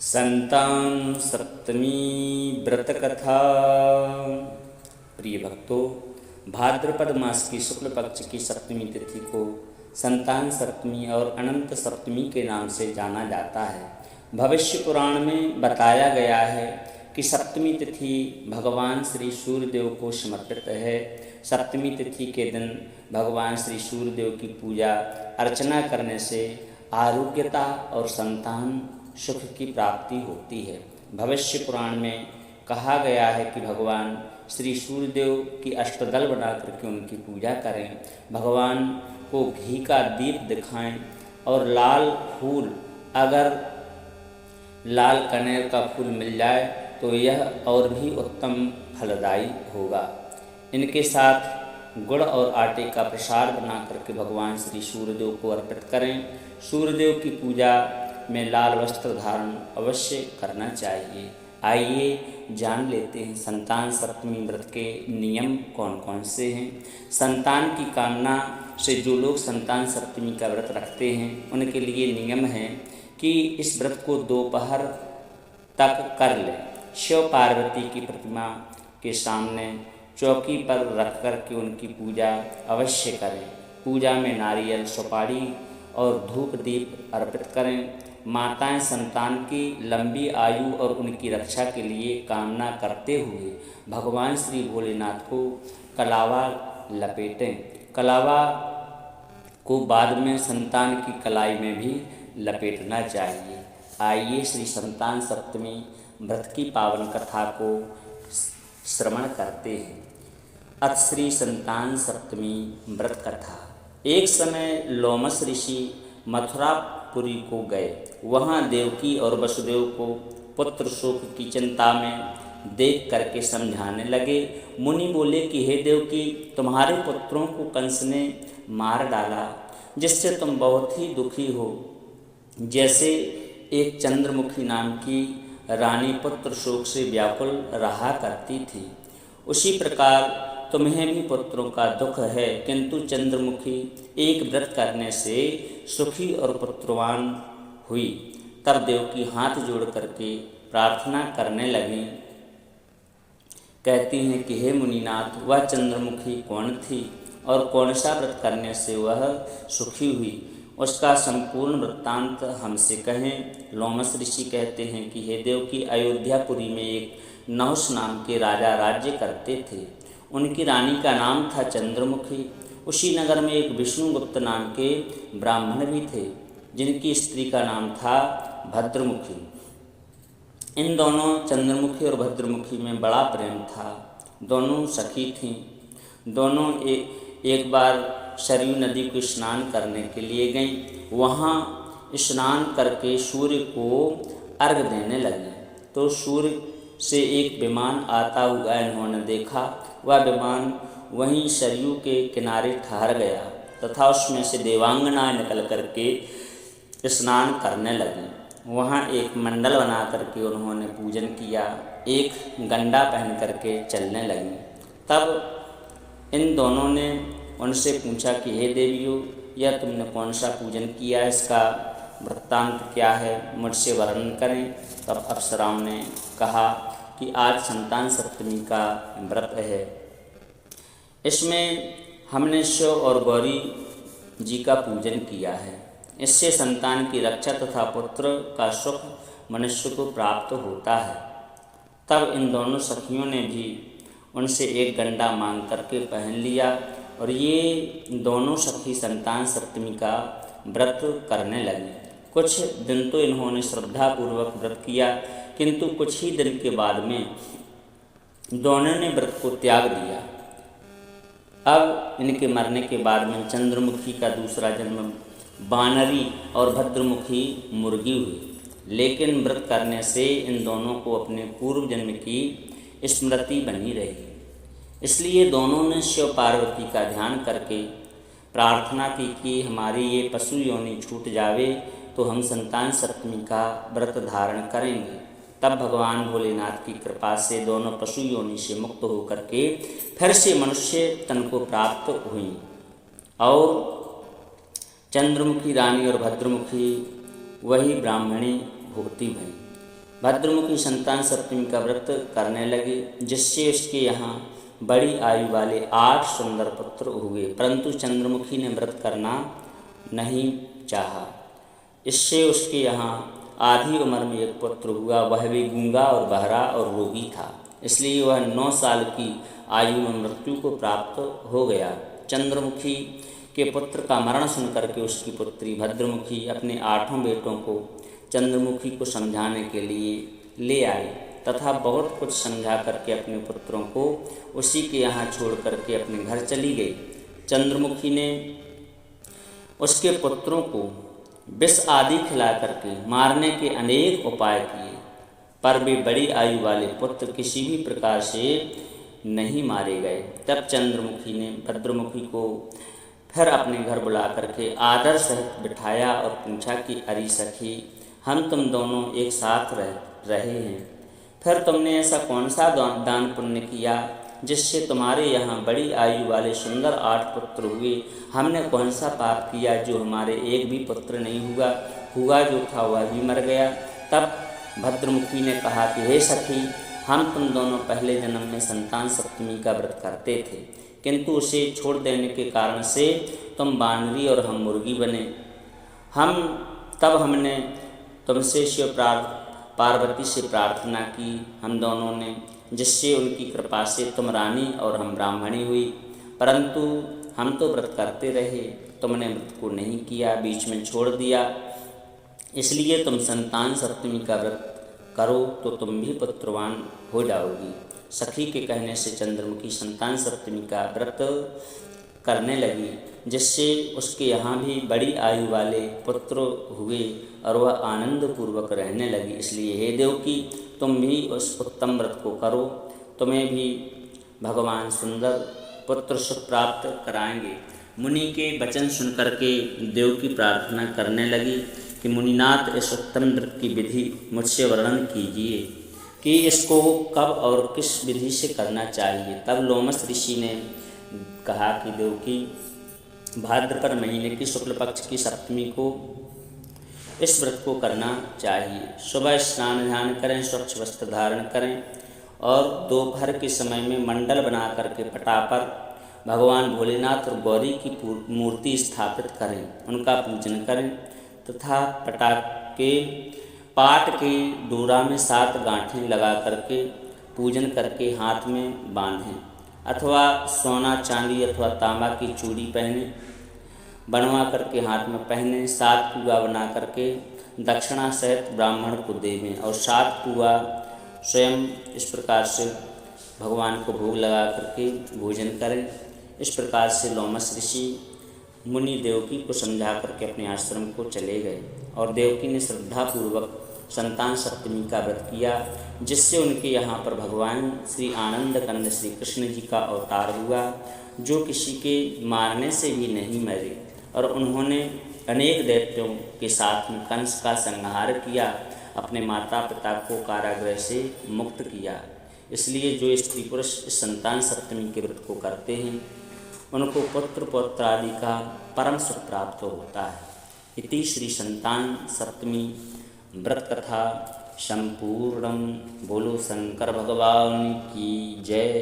संतान सप्तमी व्रत कथा। प्रिय भक्तों, भाद्रपद मास की शुक्ल पक्ष की सप्तमी तिथि को संतान सप्तमी और अनंत सप्तमी के नाम से जाना जाता है। भविष्य पुराण में बताया गया है कि सप्तमी तिथि भगवान श्री सूर्यदेव को समर्पित है। सप्तमी तिथि के दिन भगवान श्री सूर्यदेव की पूजा अर्चना करने से आरोग्यता और संतान सुख की प्राप्ति होती है। भविष्य पुराण में कहा गया है कि भगवान श्री सूर्यदेव की अष्टदल बना करके उनकी पूजा करें, भगवान को घी का दीप दिखाएं और लाल फूल, अगर लाल कनेर का फूल मिल जाए तो यह और भी उत्तम फलदायी होगा। इनके साथ गुड़ और आटे का प्रसाद बना करके भगवान श्री सूर्यदेव को अर्पित करें। सूर्यदेव की पूजा में लाल वस्त्र धारण अवश्य करना चाहिए। आइए जान लेते हैं संतान सप्तमी व्रत के नियम कौन कौन से हैं। संतान की कामना से जो लोग संतान सप्तमी का व्रत रखते हैं उनके लिए नियम है कि इस व्रत को दोपहर तक कर लें। शिव पार्वती की प्रतिमा के सामने चौकी पर रख कर के उनकी पूजा अवश्य करें। पूजा में नारियल, सुपारी और धूप दीप अर्पित करें। माताएं संतान की लंबी आयु और उनकी रक्षा के लिए कामना करते हुए भगवान श्री भोलेनाथ को कलावा लपेटें। कलावा को बाद में संतान की कलाई में भी लपेटना चाहिए। आइए श्री संतान सप्तमी व्रत की पावन कथा को श्रवण करते हैं। अथ श्री संतान सप्तमी व्रत कथा। एक समय लोमस ऋषि मथुरापुरी को गए। वहाँ देवकी और वसुदेव को पुत्र शोक की चिंता में देख करके समझाने लगे। मुनि बोले कि हे देवकी, तुम्हारे पुत्रों को कंस ने मार डाला, जिससे तुम बहुत ही दुखी हो। जैसे एक चंद्रमुखी नाम की रानी पुत्र शोक से व्याकुल रहा करती थी, उसी प्रकार तुम्हें भी पुत्रों का दुख है। किंतु चंद्रमुखी एक व्रत करने से सुखी और पुत्रवान हुई। तब देवकी हाथ जोड़ करके प्रार्थना करने लगी। कहती हैं कि हे मुनिनाथ, वह चंद्रमुखी कौन थी और कौन सा व्रत करने से वह सुखी हुई, उसका संपूर्ण वृत्तांत हमसे कहें। लोमस ऋषि कहते हैं कि हे देवकी, अयोध्यापुरी में एक नहुष नाम के राजा राज्य करते थे। उनकी रानी का नाम था चंद्रमुखी। उसी नगर में एक विष्णुगुप्त नाम के ब्राह्मण भी थे, जिनकी स्त्री का नाम था भद्रमुखी। इन दोनों चंद्रमुखी और भद्रमुखी में बड़ा प्रेम था। दोनों सखी थीं। दोनों एक बार सरयू नदी को स्नान करने के लिए गईं। वहाँ स्नान करके सूर्य को अर्घ देने लगी तो सूर्य से एक विमान आता हुआ इन्होंने देखा। वह विमान वहीं सरयू के किनारे ठहर गया तथा उसमें से देवांगनाएं निकल करके स्नान करने लगी। वहाँ एक मंडल बना करके उन्होंने पूजन किया। एक गंडा पहन करके चलने लगी। तब इन दोनों ने उनसे पूछा कि हे देवियों, यह तुमने कौन सा पूजन किया, इसका वृत्तांत क्या है, मुझसे वर्णन करें। तब अप्सराओं ने कहा कि आज संतान सप्तमी का व्रत है। इसमें हमने शिव और गौरी जी का पूजन किया है। इससे संतान की रक्षा तथा पुत्र का सुख मनुष्य को प्राप्त होता है। तब इन दोनों सखियों ने भी उनसे एक गंडा मांग करके पहन लिया और ये दोनों सखी संतान सप्तमी का व्रत करने लगी। कुछ दिन तो इन्होंने श्रद्धापूर्वक व्रत किया, किंतु कुछ ही दिन के बाद में दोनों ने व्रत को त्याग दिया। अब इनके मरने के बाद में चंद्रमुखी का दूसरा जन्म बानरी और भद्रमुखी मुर्गी हुई। लेकिन व्रत करने से इन दोनों को अपने पूर्व जन्म की स्मृति बनी रही। इसलिए दोनों ने शिव पार्वती का ध्यान करके प्रार्थना की कि हमारी ये पशु योनि छूट जावे तो हम संतान सप्तमी का व्रत धारण करेंगे। तब भगवान भोलेनाथ की कृपा से दोनों पशु योनि से मुक्त होकर के फिर से मनुष्य तन को प्राप्त हुई और चंद्रमुखी रानी और भद्रमुखी वही ब्राह्मणी होती भई। भद्रमुखी संतान सप्तमी का व्रत करने लगे, जिससे उसके यहाँ बड़ी आयु वाले 8 सुंदर पुत्र हुए। परंतु चंद्रमुखी ने व्रत करना नहीं चाहा। इससे उसके यहाँ आधी उम्र में एक पुत्र हुआ, वह भी गूंगा और बहरा और रोगी था। इसलिए वह 9 साल की आयु में मृत्यु को प्राप्त हो गया। चंद्रमुखी के पुत्र का मरण सुनकर के उसकी पुत्री भद्रमुखी अपने 8 बेटों को चंद्रमुखी को समझाने के लिए ले आई तथा बहुत कुछ समझा करके अपने पुत्रों को उसी के यहाँ छोड़ करके अपने घर चली गई। चंद्रमुखी ने उसके पुत्रों को विष आदि खिला करके मारने के अनेक उपाय किए, पर वे बड़ी आयु वाले पुत्र किसी भी प्रकार से नहीं मारे गए। तब चंद्रमुखी ने भद्रमुखी को फिर अपने घर बुला करके आदर सहित बिठाया और पूछा कि अरे सखी, हम तुम दोनों एक साथ रहे हैं, फिर तुमने ऐसा कौन सा दान पुण्य किया जिससे तुम्हारे यहाँ बड़ी आयु वाले सुंदर 8 पुत्र हुए? हमने कौन सा पाप किया जो हमारे एक भी पुत्र नहीं हुआ जो था वह भी मर गया? तब भद्रमुखी ने कहा कि हे सखी, हम तुम दोनों पहले जन्म में संतान सप्तमी का व्रत करते थे, किंतु उसे छोड़ देने के कारण से तुम बानरी और हम मुर्गी बने। हमने तुमसे शिव पार्वती से प्रार्थना की, हम दोनों ने, जिससे उनकी कृपा से तुम रानी और हम ब्राह्मणी हुई। परंतु हम तो व्रत करते रहे, तुमने व्रत को नहीं किया, बीच में छोड़ दिया। इसलिए तुम संतान सप्तमी का व्रत करो तो तुम भी पुत्रवान हो जाओगी। सखी के कहने से चंद्रमुखी संतान सप्तमी का व्रत करने लगी, जिससे उसके यहाँ भी बड़ी आयु वाले पुत्र हुए और वह आनंद पूर्वक रहने लगी। इसलिए हे देवकी, तुम भी उस उत्तम व्रत को करो, तुम्हें भी भगवान सुंदर पुत्र सुख प्राप्त कराएंगे। मुनि के वचन सुनकर के देवकी प्रार्थना करने लगी कि मुनिनाथ, इस उत्तम व्रत की विधि मुझसे वर्णन कीजिए कि इसको कब और किस विधि से करना चाहिए। तब लोमस ऋषि ने कहा कि देवकी, भाद्रपद महीने की शुक्ल पक्ष की सप्तमी को इस व्रत को करना चाहिए। सुबह स्नान ध्यान करें, स्वच्छ वस्त्र धारण करें और दोपहर के समय में मंडल बना करके पटा पर भगवान भोलेनाथ और गौरी की मूर्ति स्थापित करें, उनका पूजन करें तथा पाट के डोरा में 7 गांठें लगा करके पूजन करके हाथ में बांधें, अथवा सोना चांदी अथवा तांबा की चूड़ी पहने बनवा करके हाथ में पहने। 7 पुआ बना करके दक्षिणा सहित ब्राह्मण को देवें और 7 पुआ स्वयं इस प्रकार से भगवान को भोग लगा करके भोजन करें। इस प्रकार से लोमस ऋषि मुनि देवकी को समझा करके अपने आश्रम को चले गए और देवकी ने श्रद्धापूर्वक संतान सप्तमी का व्रत किया, जिससे उनके यहाँ पर भगवान श्री आनंद कंद श्री कृष्ण जी का अवतार हुआ, जो किसी के मारने से भी नहीं मरे और उन्होंने अनेक दैत्यों के साथ में कंस का संहार किया, अपने माता पिता को कारागृह से मुक्त किया। इसलिए जो स्त्री पुरुष इस संतान सप्तमी के व्रत को करते हैं उनको पुत्र पौत्र आदि का परम सुख प्राप्त होता है। इति श्री संतान सप्तमी व्रत कथा संपूर्णम। बोलो शंकर भगवान की जय।